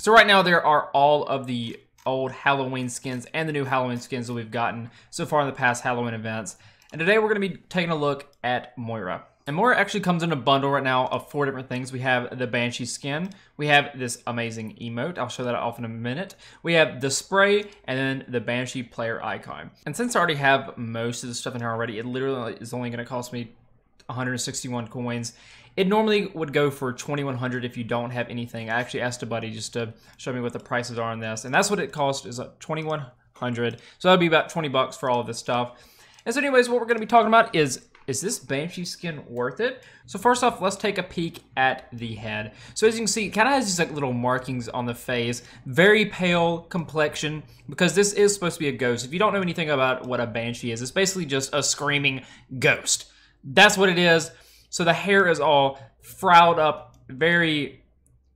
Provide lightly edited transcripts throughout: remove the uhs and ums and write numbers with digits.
So right now there are all of the old Halloween skins and the new Halloween skins that we've gotten so far in the past Halloween events. And today we're going to be taking a look at Moira. And Moira actually comes in a bundle right now of 4 different things. We have the Banshee skin. We have this amazing emote. I'll show that off in a minute. We have the spray and then the Banshee player icon. And since I already have most of the stuff in here already, it literally is only going to cost me 161 coins. It normally would go for 2,100 if you don't have anything. I actually asked a buddy just to show me what the prices are on this. And that's what it costs, is 2,100. So that'd be about 20 bucks for all of this stuff. And so anyways, what we're going to be talking about is this Banshee skin worth it? So first off, let's take a peek at the head. So as you can see, it kind of has these like little markings on the face. Very pale complexion, because this is supposed to be a ghost. If you don't know anything about what a Banshee is, it's basically just a screaming ghost. That's what it is. So the hair is all frowed up, very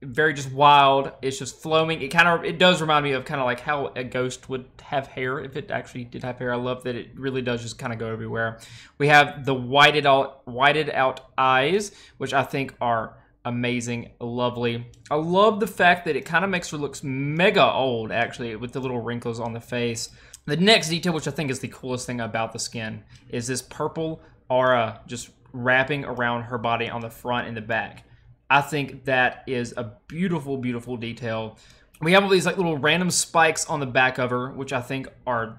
just wild. It's just flowing. It does remind me of kind of like how a ghost would have hair if it actually did have hair. I love that it really does just kind of go everywhere. We have the whited out eyes, which I think are amazing, lovely. I love the fact that it kind of makes her look mega old, actually, with the little wrinkles on the face. The next detail, which I think is the coolest thing about the skin, is this purple aura just wrapping around her body on the front and the back. I think that is a beautiful, beautiful detail. We have all these like little random spikes on the back of her, which I think are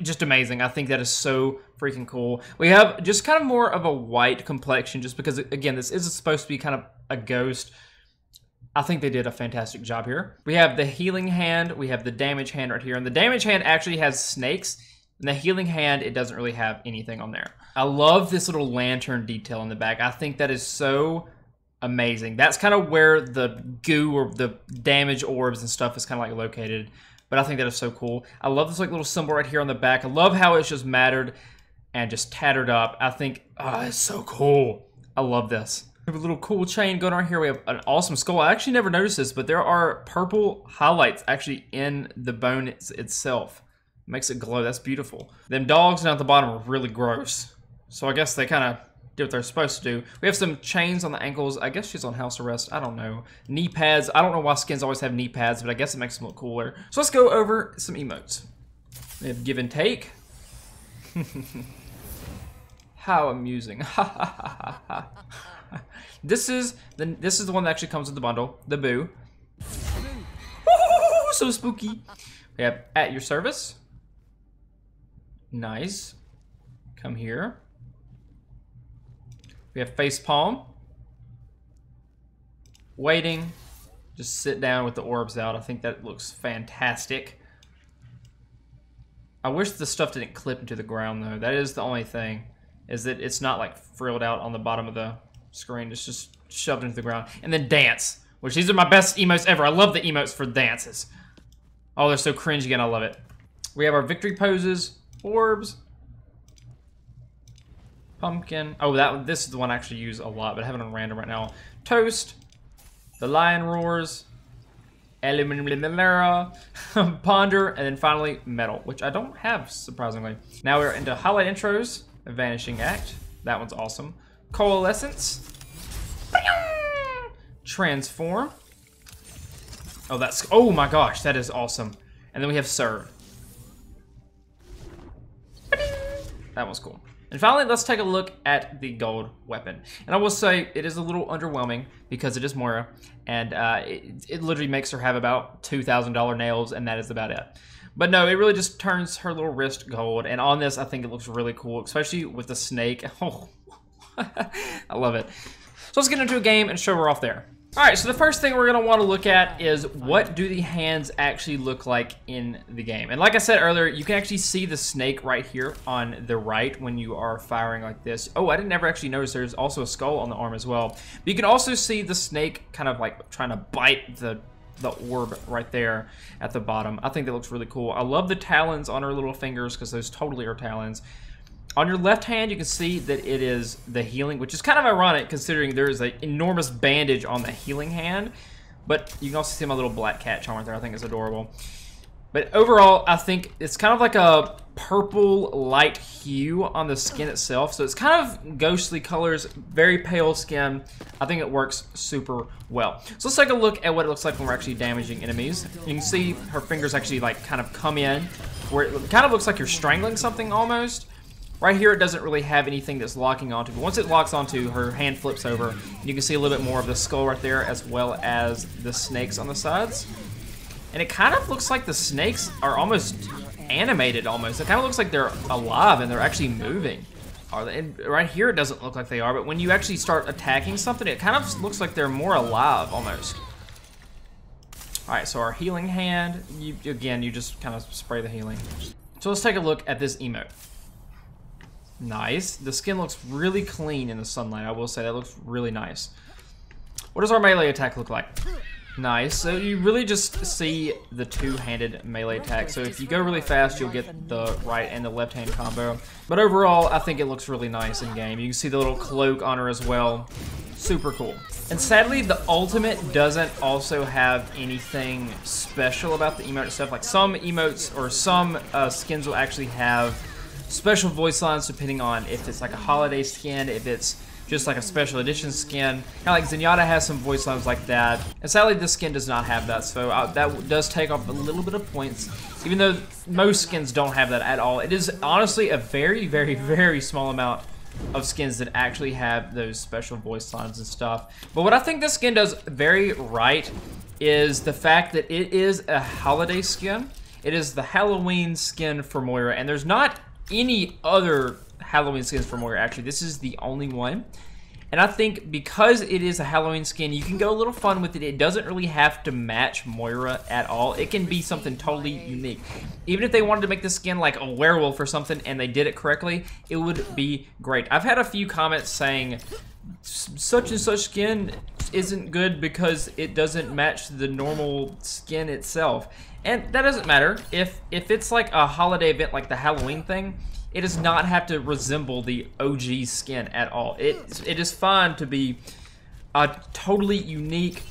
just amazing. I think that is so freaking cool. We have just kind of more of a white complexion, just because, again, this is supposed to be kind of a ghost. I think they did a fantastic job here. We have the healing hand. We have the damage hand right here. And the damage hand actually has snakes. And the healing hand, it doesn't really have anything on there. I love this little lantern detail in the back. I think that is so amazing. That's kind of where the goo or the damage orbs and stuff is kind of like located. But I think that is so cool. I love this like little symbol right here on the back. I love how it's just mattered and just tattered up. I think, it's so cool. I love this. We have a little cool chain going on here. We have an awesome skull. I actually never noticed this, but there are purple highlights actually in the bone itself. Makes it glow. That's beautiful. Them dogs down at the bottom are really gross. So I guess they kind of did what they're supposed to do. We have some chains on the ankles. I guess she's on house arrest. I don't know. Knee pads. I don't know why skins always have knee pads, but I guess it makes them look cooler. So let's go over some emotes. We have give and take. How amusing. This is the one that actually comes with the bundle. The boo. Ooh, so spooky. We have at your service. Nice. Come here. We have face palm. Waiting. Just sit down with the orbs out. I think that looks fantastic. I wish the stuff didn't clip into the ground though. That is the only thing. Is that it's not like frilled out on the bottom of the screen. It's just shoved into the ground. And then dance. Which these are my best emotes ever. I love the emotes for dances. Oh, they're so cringy and I love it. We have our victory poses. Orbs. Pumpkin. Oh, this is the one I actually use a lot, but I have it on random right now. Toast. The lion roars. Ponder. And then finally, metal, which I don't have, surprisingly. Now we're into highlight intros. A vanishing act. That one's awesome. Coalescence. Transform. Oh my gosh, that is awesome. And then we have serve. That was cool. And finally, let's take a look at the gold weapon. And I will say, it is a little underwhelming because it is Moira. And it literally makes her have about $2,000 nails, and that is about it. But no, it really just turns her little wrist gold. And on this, I think it looks really cool, especially with the snake. Oh, I love it. So let's get into a game and show her off there. All right, so the first thing we're gonna wanna look at is what do the hands actually look like in the game? And like I said earlier, you can actually see the snake right here on the right when you are firing like this. Oh, I didn't ever actually notice there's also a skull on the arm as well. But you can also see the snake kind of like trying to bite the orb right there at the bottom. I think that looks really cool. I love the talons on her little fingers because those totally are talons. On your left hand, you can see that it is the healing, which is kind of ironic considering there is an enormous bandage on the healing hand. But you can also see my little black cat charm right there. I think it's adorable. But overall, I think it's kind of like a purple light hue on the skin itself. So it's kind of ghostly colors, very pale skin. I think it works super well. So let's take a look at what it looks like when we're actually damaging enemies. You can see her fingers actually like kind of come in, where it kind of looks like you're strangling something almost. Right here, it doesn't really have anything that's locking onto, but once it locks onto, her hand flips over. And you can see a little bit more of the skull right there, as well as the snakes on the sides. And it kind of looks like the snakes are almost animated almost. It kind of looks like they're alive and they're actually moving. And right here, it doesn't look like they are, but when you actually start attacking something, it kind of looks like they're more alive almost. All right, so our healing hand, again, you just kind of spray the healing. So let's take a look at this emote. Nice. The skin looks really clean in the sunlight. I will say that looks really nice. What does our melee attack look like? Nice. So you really just see the two-handed melee attack. So if you go really fast, you'll get the right and the left-hand combo. But overall, I think it looks really nice in game. You can see the little cloak on her as well. Super cool. And sadly, the ultimate doesn't also have anything special about the emote itself. Like some emotes or some skins will actually have special voice lines depending on if it's like a holiday skin, if it's just like a special edition skin. Kind of like Zenyatta has some voice lines like that. And sadly, this skin does not have that, so that does take off a little bit of points. Even though most skins don't have that at all. It is honestly a very, very, very small amount of skins that actually have those special voice lines and stuff. But what I think this skin does very right is the fact that it is a holiday skin. It is the Halloween skin for Moira, and there's not any other Halloween skins for Moira. Actually, this is the only one. And I think because it is a Halloween skin, you can go a little fun with it. It doesn't really have to match Moira at all. It can be something totally unique. Even if they wanted to make this skin like a werewolf or something and they did it correctly, it would be great. I've had a few comments saying such and such skin isn't good because it doesn't match the normal skin itself. And that doesn't matter. If it's like a holiday event like the Halloween thing, it does not have to resemble the OG skin at all. It is fine to be a totally unique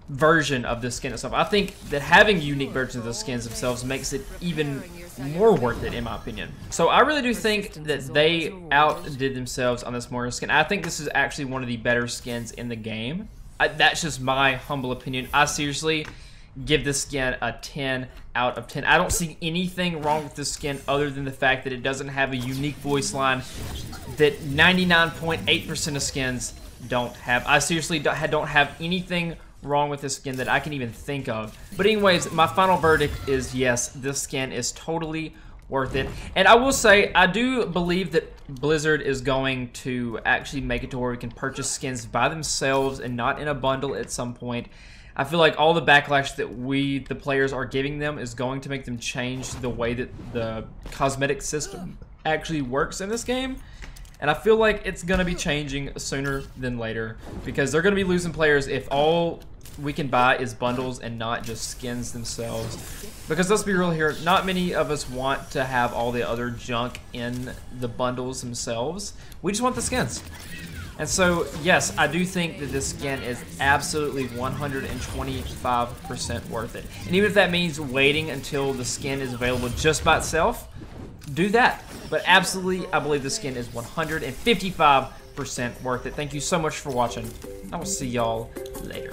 version of the skin itself. I think that having unique versions of the skins themselves makes it even more worth it, in my opinion. So I really do think that they outdid themselves on this Moira skin. I think this is actually one of the better skins in the game. That's just my humble opinion. I seriously give this skin a 10 out of 10. I don't see anything wrong with this skin other than the fact that it doesn't have a unique voice line that 99.8% of skins don't have. I seriously don't have anything wrong with this skin that I can even think of. But anyways, my final verdict is yes, this skin is totally worth it. And I will say, I do believe that Blizzard is going to actually make it to where we can purchase skins by themselves and not in a bundle at some point. I feel like all the backlash that we, the players, are giving them is going to make them change the way that the cosmetic system actually works in this game. And I feel like it's going to be changing sooner than later because they're going to be losing players if all we can buy is bundles and not just skins themselves. Because let's be real here, not many of us want to have all the other junk in the bundles themselves. We just want the skins. And so, yes, I do think that this skin is absolutely 125% worth it. And even if that means waiting until the skin is available just by itself, do that. But absolutely, I believe the skin is 155% worth it. Thank you so much for watching. I will see y'all later.